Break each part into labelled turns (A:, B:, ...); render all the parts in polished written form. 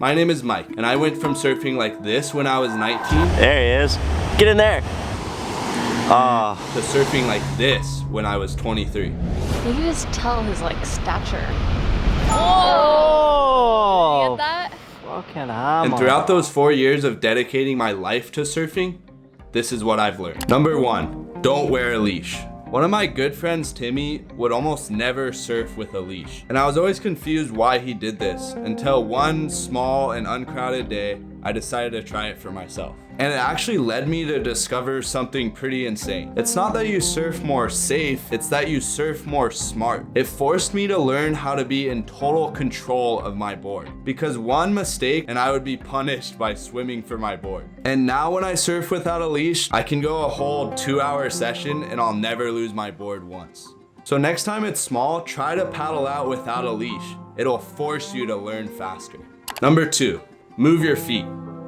A: My name is Mike, and I went from surfing like this when I was 19
B: There he is. Get in there.
A: to surfing like this when I was 23.
C: You can just tell his like stature.
B: Oh!
C: You get that?
B: Fucking hammer.
A: And throughout those 4 years of dedicating my life to surfing, this is what I've learned. Number 1, don't wear a leash. One of my good friends, Timmy, would almost never surf with a leash. And I was always confused why he did this until one small and uncrowded day, I decided to try it for myself. And it actually led me to discover something pretty insane. It's not that you surf more safe, it's that you surf more smart. It forced me to learn how to be in total control of my board. Because one mistake and I would be punished by swimming for my board. And now when I surf without a leash, I can go a whole 2-hour session and I'll never lose my board once. So next time it's small, try to paddle out without a leash. It'll force you to learn faster. Number 2, move your feet,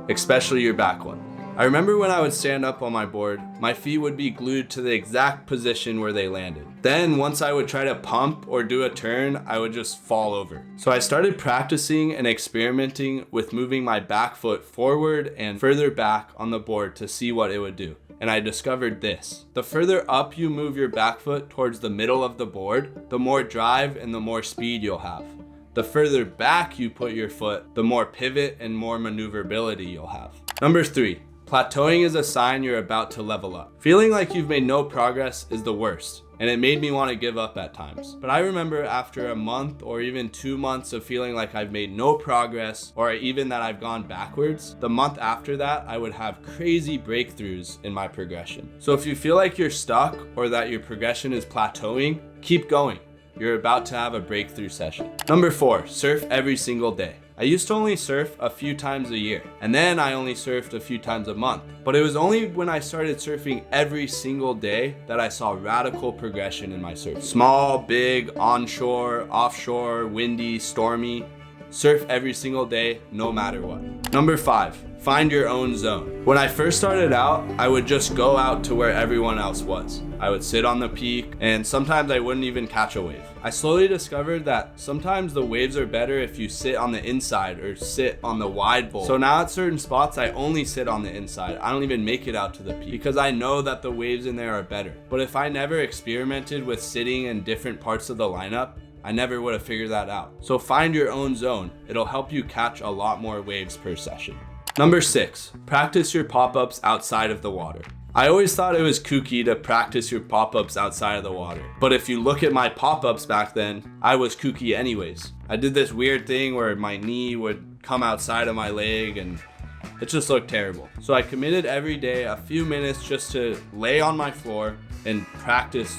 A: especially your back one. I remember when I would stand up on my board, my feet would be glued to the exact position where they landed. Then once I would try to pump or do a turn, I would just fall over. So I started practicing and experimenting with moving my back foot forward and further back on the board to see what it would do. And I discovered this. The further up you move your back foot towards the middle of the board, the more drive and the more speed you'll have. The further back you put your foot, the more pivot and more maneuverability you'll have. Number 3, plateauing is a sign you're about to level up. Feeling like you've made no progress is the worst, and it made me want to give up at times. But I remember after a month or even 2 months of feeling like I've made no progress or even that I've gone backwards, the month after that, I would have crazy breakthroughs in my progression. So if you feel like you're stuck or that your progression is plateauing, keep going. You're about to have a breakthrough session. Number 4, surf every single day. I used to only surf a few times a year, and then I only surfed a few times a month. But it was only when I started surfing every single day that I saw radical progression in my surf. Small, big, onshore, offshore, windy, stormy. Surf every single day, no matter what. Number 5, find your own zone. When I first started out, I would just go out to where everyone else was. I would sit on the peak, and sometimes I wouldn't even catch a wave. I slowly discovered that sometimes the waves are better if you sit on the inside or sit on the wide bowl. So now at certain spots, I only sit on the inside. I don't even make it out to the peak because I know that the waves in there are better. But if I never experimented with sitting in different parts of the lineup, I never would have figured that out. So find your own zone. It'll help you catch a lot more waves per session. Number 6, practice your pop-ups outside of the water. I always thought it was kooky to practice your pop-ups outside of the water. But if you look at my pop-ups back then, I was kooky anyways. I did this weird thing where my knee would come outside of my leg and it just looked terrible. So I committed every day a few minutes just to lay on my floor and practice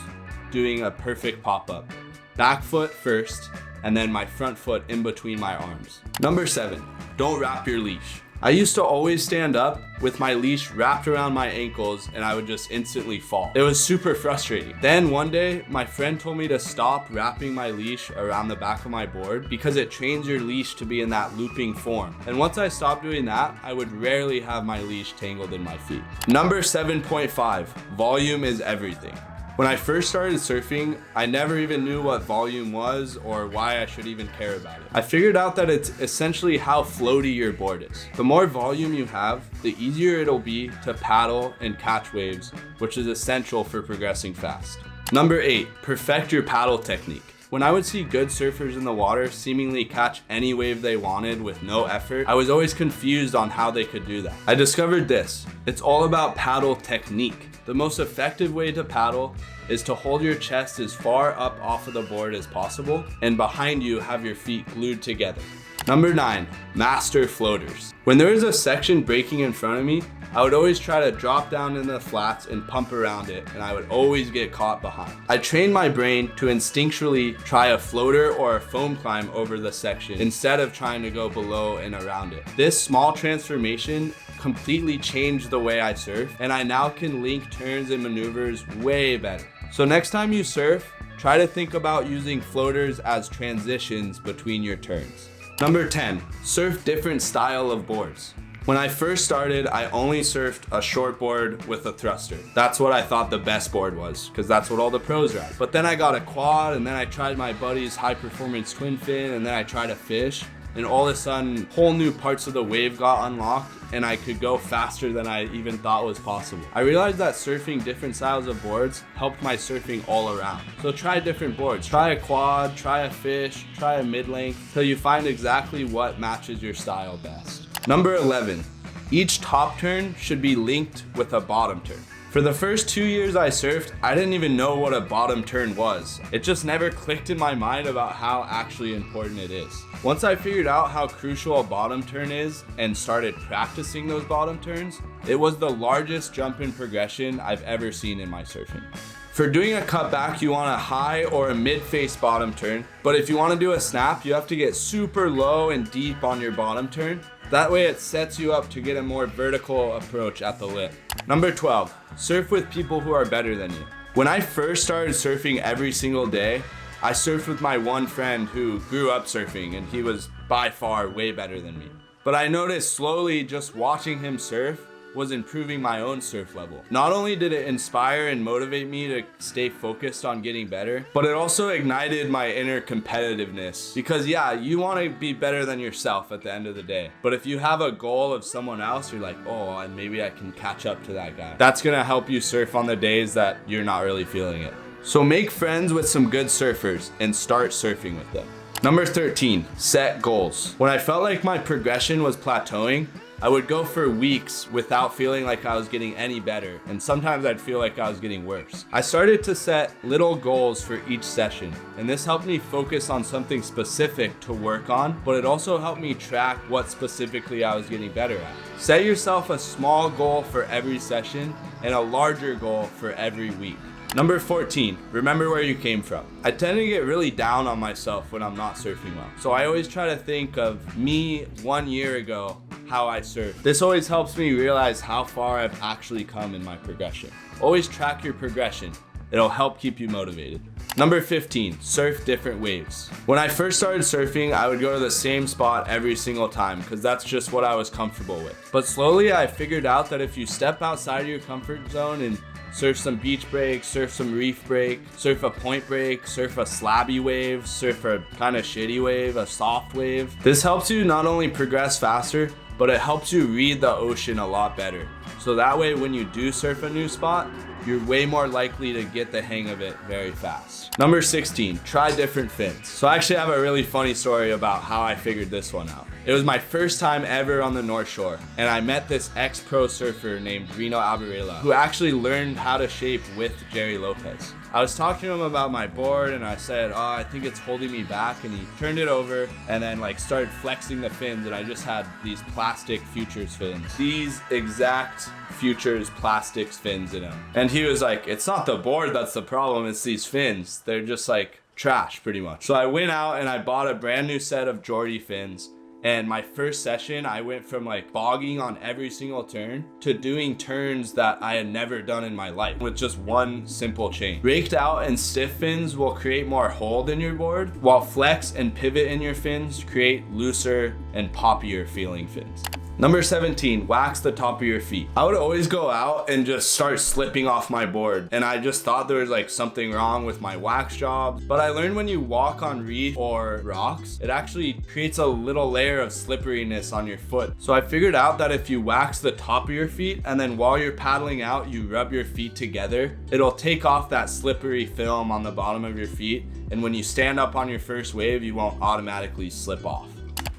A: doing a perfect pop-up. Back foot first, and then my front foot in between my arms. Number 7, don't wrap your leash. I used to always stand up with my leash wrapped around my ankles and I would just instantly fall. It was super frustrating. Then one day, my friend told me to stop wrapping my leash around the back of my board because it trains your leash to be in that looping form. And once I stopped doing that, I would rarely have my leash tangled in my feet. Number 7.5, volume is everything. When I first started surfing, I never even knew what volume was or why I should even care about it. I figured out that it's essentially how floaty your board is. The more volume you have, the easier it'll be to paddle and catch waves, which is essential for progressing fast. Number 8, perfect your paddle technique. When I would see good surfers in the water seemingly catch any wave they wanted with no effort, I was always confused on how they could do that. I discovered this. It's all about paddle technique. The most effective way to paddle is to hold your chest as far up off of the board as possible, and behind you have your feet glued together. Number 9, master floaters. When there was a section breaking in front of me, I would always try to drop down into the flats and pump around it, and I would always get caught behind. I trained my brain to instinctually try a floater or a foam climb over the section instead of trying to go below and around it. This small transformation completely changed the way I surf, and I now can link turns and maneuvers way better. So next time you surf, try to think about using floaters as transitions between your turns. Number 10, surf different style of boards. When I first started, I only surfed a short board with a thruster. That's what I thought the best board was, because that's what all the pros ride. But then I got a quad, and then I tried my buddy's high performance twin fin, and then I tried a fish. and all of a sudden whole new parts of the wave got unlocked and I could go faster than I even thought was possible. I realized that surfing different styles of boards helped my surfing all around. So try different boards. Try a quad, try a fish, try a mid-length, till you find exactly what matches your style best. Number 11, each top turn should be linked with a bottom turn. For the first 2 years I surfed, I didn't even know what a bottom turn was. It just never clicked in my mind about how actually important it is. Once I figured out how crucial a bottom turn is and started practicing those bottom turns, it was the largest jump in progression I've ever seen in my surfing. For doing a cutback, you want a high or a mid-face bottom turn, but if you want to do a snap, you have to get super low and deep on your bottom turn. That way it sets you up to get a more vertical approach at the lip. Number 12, surf with people who are better than you. When I first started surfing every single day, I surfed with my one friend who grew up surfing, and he was by far way better than me. But I noticed slowly just watching him surf was improving my own surf level. Not only did it inspire and motivate me to stay focused on getting better, but it also ignited my inner competitiveness. Because yeah, you want to be better than yourself at the end of the day. But if you have a goal of someone else, you're like, oh, and maybe I can catch up to that guy. That's gonna help you surf on the days that you're not really feeling it. So make friends with some good surfers and start surfing with them. Number 13, set goals. When I felt like my progression was plateauing, I would go for weeks without feeling like I was getting any better, and sometimes I'd feel like I was getting worse. I started to set little goals for each session, and this helped me focus on something specific to work on, but it also helped me track what specifically I was getting better at. Set yourself a small goal for every session and a larger goal for every week. Number 14, remember where you came from. I tend to get really down on myself when I'm not surfing well. So I always try to think of me 1 year ago, how I surfed. This always helps me realize how far I've actually come in my progression. Always track your progression. It'll help keep you motivated. Number 15, surf different waves. When I first started surfing, I would go to the same spot every single time because that's just what I was comfortable with. But slowly I figured out that if you step outside of your comfort zone and surf some beach break, surf some reef break, surf a point break, surf a slabby wave, surf a kind of shitty wave, a soft wave. This helps you not only progress faster, but it helps you read the ocean a lot better. So that way when you do surf a new spot, you're way more likely to get the hang of it very fast. Number 16, try different fins. So I actually have a really funny story about how I figured this one out. It was my first time ever on the North Shore, and I met this ex-pro surfer named Reno Alvarela, who actually learned how to shape with Jerry Lopez. I was talking to him about my board and I said, oh, I think it's holding me back, and he turned it over and then started flexing the fins, and I just had these plastic Futures fins. These exact Futures plastics fins in them. And he was like, it's not the board that's the problem, it's these fins. They're just trash pretty much. So I went out and I bought a brand new set of Geordie fins. And my first session, I went from bogging on every single turn to doing turns that I had never done in my life with just one simple chain. Raked out and stiff fins will create more hold in your board, while flex and pivot in your fins create looser and poppier feeling fins. Number 17, wax the top of your feet. I would always go out and just start slipping off my board, and I just thought there was something wrong with my wax job. But I learned when you walk on reef or rocks, it actually creates a little layer of slipperiness on your foot. So I figured out that if you wax the top of your feet and then while you're paddling out, you rub your feet together, it'll take off that slippery film on the bottom of your feet. And when you stand up on your first wave, you won't automatically slip off.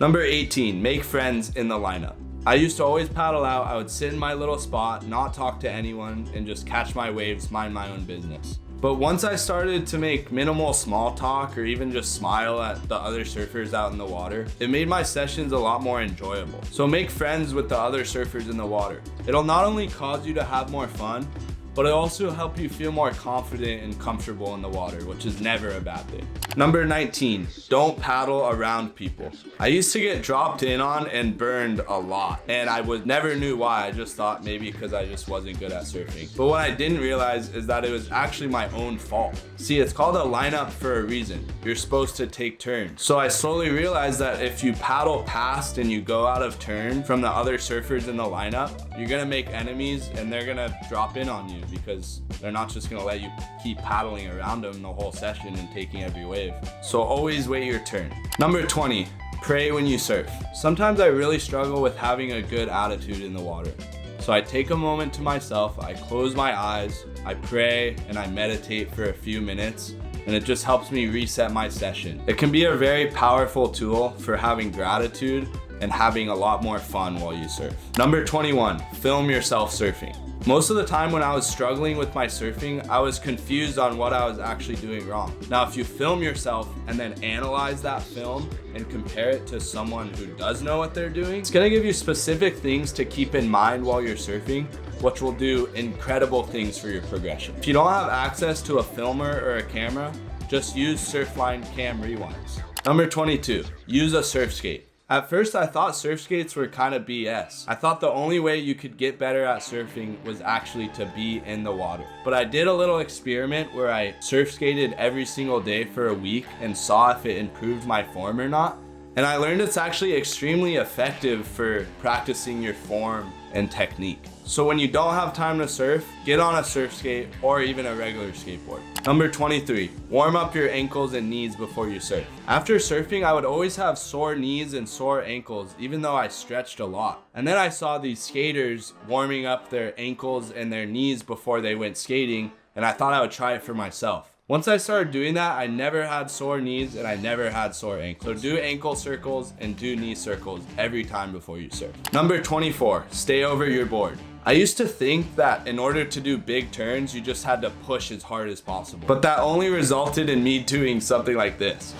A: Number 18, make friends in the lineup. I used to always paddle out. I would sit in my little spot, not talk to anyone, and just catch my waves, mind my own business. But once I started to make minimal small talk or even just smile at the other surfers out in the water, it made my sessions a lot more enjoyable. So make friends with the other surfers in the water. It'll not only cause you to have more fun, but it also help you feel more confident and comfortable in the water, which is never a bad thing. Number 19, don't paddle around people. I used to get dropped in on and burned a lot, and I never knew why. I just thought maybe because I just wasn't good at surfing. But what I didn't realize is that it was actually my own fault. See, it's called a lineup for a reason. You're supposed to take turns. So I slowly realized that if you paddle past and you go out of turn from the other surfers in the lineup, you're gonna make enemies and they're gonna drop in on you because they're not just gonna let you keep paddling around them the whole session and taking every wave. So always wait your turn. Number 20, Pray when you surf. Sometimes I really struggle with having a good attitude in the water. So I take a moment to myself, I close my eyes, I pray, and I meditate for a few minutes, and it just helps me reset my session. It can be a very powerful tool for having gratitude and having a lot more fun while you surf. Number 21, film yourself surfing. Most of the time when I was struggling with my surfing, I was confused on what I was actually doing wrong. Now, if you film yourself and then analyze that film and compare it to someone who does know what they're doing, it's gonna give you specific things to keep in mind while you're surfing, which will do incredible things for your progression. If you don't have access to a filmer or a camera, just use Surfline Cam Rewinds. Number 22, use a surf skate. At first, I thought surf skates were kind of BS. I thought the only way you could get better at surfing was actually to be in the water. But I did a little experiment where I surf skated every single day for a week and saw if it improved my form or not. And I learned it's actually extremely effective for practicing your form and technique. So when you don't have time to surf, get on a surf skate or even a regular skateboard. Number 23, warm up your ankles and knees before you surf. After surfing, I would always have sore knees and sore ankles, even though I stretched a lot. And then I saw these skaters warming up their ankles and their knees before they went skating, and I thought I would try it for myself. Once I started doing that, I never had sore knees and I never had sore ankles. So do ankle circles and do knee circles every time before you surf. Number 24, stay over your board. I used to think that in order to do big turns, you just had to push as hard as possible. But that only resulted in me doing something like this.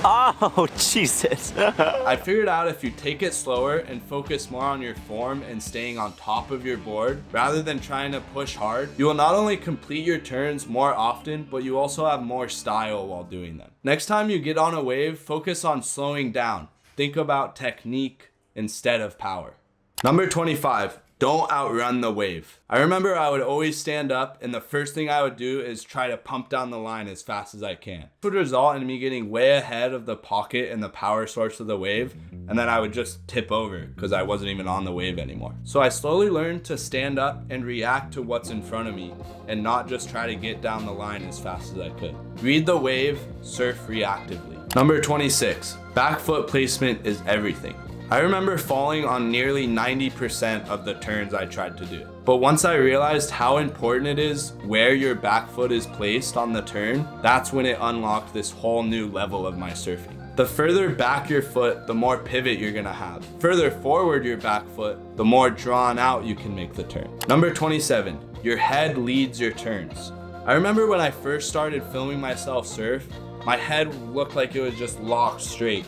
B: Oh, Jesus.
A: I figured out if you take it slower and focus more on your form and staying on top of your board, rather than trying to push hard, you will not only complete your turns more often, but you also have more style while doing them. Next time you get on a wave, focus on slowing down. Think about technique instead of power. Number 25. Don't outrun the wave. I remember I would always stand up and the first thing I would do is try to pump down the line as fast as I can. It would result in me getting way ahead of the pocket and the power source of the wave, and then I would just tip over because I wasn't even on the wave anymore. So I slowly learned to stand up and react to what's in front of me and not just try to get down the line as fast as I could. Read the wave, surf reactively. Number 26, back foot placement is everything. I remember falling on nearly 90% of the turns I tried to do. But once I realized how important it is where your back foot is placed on the turn, that's when it unlocked this whole new level of my surfing. The further back your foot, the more pivot you're gonna have. Further forward your back foot, the more drawn out you can make the turn. Number 27, your head leads your turns. I remember when I first started filming myself surf, my head looked like it was just locked straight.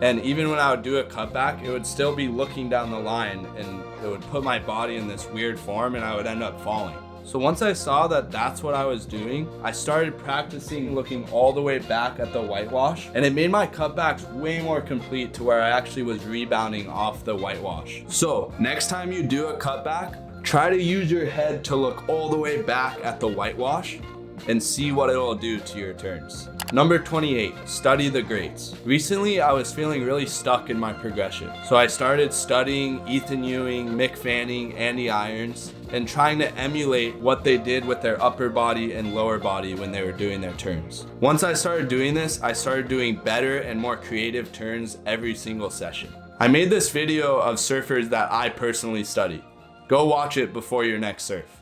A: And even when I would do a cutback, it would still be looking down the line and it would put my body in this weird form and I would end up falling. So once I saw that that's what I was doing, I started practicing looking all the way back at the whitewash, and it made my cutbacks way more complete to where I actually was rebounding off the whitewash. So next time you do a cutback, try to use your head to look all the way back at the whitewash and see what it'll do to your turns. Number 28, study the greats. Recently, I was feeling really stuck in my progression. So I started studying Ethan Ewing, Mick Fanning, Andy Irons, and trying to emulate what they did with their upper body and lower body when they were doing their turns. Once I started doing this, I started doing better and more creative turns every single session. I made this video of surfers that I personally study. Go watch it before your next surf.